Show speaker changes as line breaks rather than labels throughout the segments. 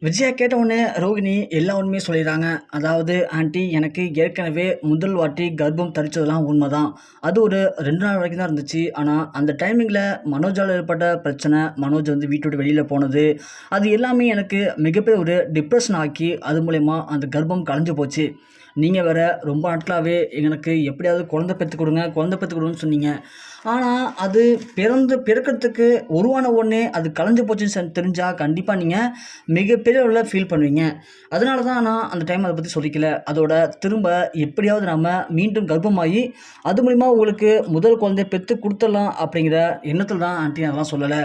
விஜயா கேட்ட உடனே ரோகிணி எல்லா உண்மையும் சொல்லிடுறாங்க. அதாவது ஆண்டி, எனக்கு ஏற்கனவே முதல் வாட்டி கர்ப்பம் தரிச்சதெல்லாம் உண்மைதான். அது ஒரு 2 நாள் வரைக்கும் தான் இருந்துச்சு. ஆனால் அந்த டைமிங்கில் மனோஜால் ஏற்பட்ட பிரச்சனை, மனோஜ் வந்து வீட்டை விட்டு வெளியில் போனது, அது எல்லாமே எனக்கு மிகப்பெரிய ஒரு டிப்ரெஷன் ஆக்கி அது மூலயமா அந்த கர்ப்பம் கலைஞ்சு போச்சு. நீங்கள் வேற ரொம்ப நாட்களாகவே எனக்கு எப்படியாவது குழந்தை பெற்றுக் கொடுங்க, குழந்தை பெற்றுக் கொடுங்கன்னு சொன்னீங்க. ஆனால் அது பிறக்கிறதுக்கு உருவான உடனே அது கலைஞ்சு போச்சுன்னு தெரிஞ்சால் கண்டிப்பாக நீங்கள் மிகப்பெரிய அளவில் ஃபீல் பண்ணுவீங்க. அதனால தான் நான் அந்த டைம் அதை பற்றி சொல்லிக்கல. அதோட திரும்ப எப்படியாவது நம்ம மீண்டும் கர்ப்பமாகி அது மூலிமா உங்களுக்கு முதல் குழந்தைய பெற்று கொடுத்துடலாம் அப்படிங்கிற எண்ணத்தில் தான் ஆண்டி அதெல்லாம் சொல்லலை.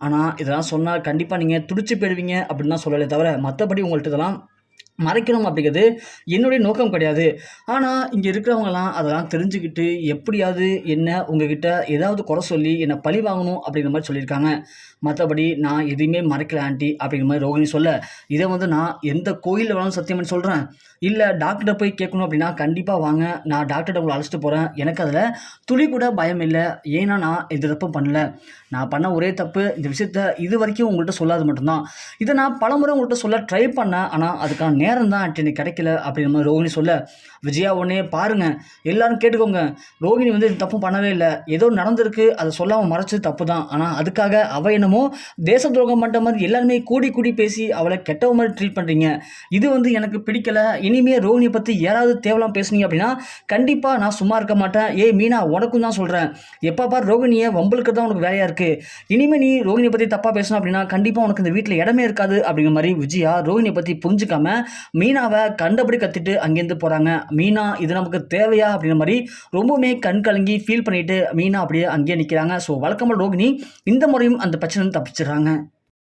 ஆனால் இதெல்லாம் சொன்னால் கண்டிப்பாக நீங்கள் துடிச்சு போயிடுவீங்க அப்படின்னு தான் சொல்லலை தவிர, மற்றபடி உங்கள்கிட்ட இதெல்லாம் மறைக்கணும் அப்படிங்கிறது என்னுடைய நோக்கம் கிடையாது. ஆனால் இங்கே இருக்கிறவங்கலாம் அதெல்லாம் தெரிஞ்சுக்கிட்டு எப்படியாவது என்ன உங்ககிட்ட ஏதாவது குறை சொல்லி என்னை பழி வாங்கணும் அப்படிங்கிற மாதிரி சொல்லியிருக்காங்க. மற்றபடி நான் எதையுமே மறைக்கல ஆண்டி அப்படிங்கிற மாதிரி ரோகிணி சொல்ல, இதை வந்து நான் எந்த கோயிலில் வேணாலும் சத்தியம் பண்ணி சொல்கிறேன். இல்லை டாக்டர்கிட்ட போய் கேட்கணும் அப்படின்னா கண்டிப்பாக வாங்க, நான் டாக்டர்கிட்ட உங்களை அழைச்சிட்டு போகிறேன். எனக்கு அதில் துளி கூட பயம் இல்லை. ஏன்னா நான் எந்த தப்பும் பண்ணல. நான் பண்ண ஒரே தப்பு இந்த விஷயத்த இது வரைக்கும் உங்கள்கிட்ட சொல்லாது மட்டும்தான். இதை நான் பலமுறை உங்கள்கிட்ட சொல்ல ட்ரை பண்ணேன். ஆனால் அதுக்கான நேரம் தான் எனக்கு கிடைக்கல அப்படிங்கிற மாதிரி ரோகிணி சொல்ல, விஜயா உடனே பாருங்க, எல்லாரும் கேட்டுக்கோங்க, ரோகிணி வந்து இது தப்பு பண்ணவே இல்லை. ஏதோ நடந்திருக்கு, அதை சொல்லாமல் மறைச்சது தப்பு தான். ஆனால் அதுக்காக அவ என்னமோ தேச துரோகம் பண்ணுற மாதிரி எல்லாருமே கூடி கூடி பேசி அவளை கெட்டவ மாதிரி ட்ரீட் பண்ணுறீங்க. இது வந்து எனக்கு பிடிக்கல. இனிமேல் ரோகிணியை பற்றி யாராவது தேவலாம் பேசுனீங்க அப்படின்னா கண்டிப்பாக நான் சும்மா இருக்க மாட்டேன். மீனா, உனக்கும் தான் சொல்கிறேன், எப்போ பார் ரோகிணியை வம்புலுக்கு தான் உனக்கு வேலையாக இருக்குது. இனிமேல் நீ ரோகிணியை பற்றி தப்பாக பேசணும் அப்படின்னா கண்டிப்பாக உனக்கு இந்த வீட்டில் இடமே இருக்காது அப்படிங்கிற மாதிரி விஜயா ரோகிணியை பற்றி புரிஞ்சுக்காம மீனாவை கண்டபடி கத்திட்டு அங்கேருந்து போகிறாங்க. மீனா, இது நமக்கு தேவையா அப்படிங்கிற மாதிரி ரொம்பவுமே கண் கலங்கி ஃபீல் பண்ணிட்டு மீனா அப்படியே அங்கேயே நிற்கிறாங்க. ஸோ வழக்கமாக ரோகிணி இந்த முறையும் அந்த பிரச்சனை தப்பிச்சிடுறாங்க.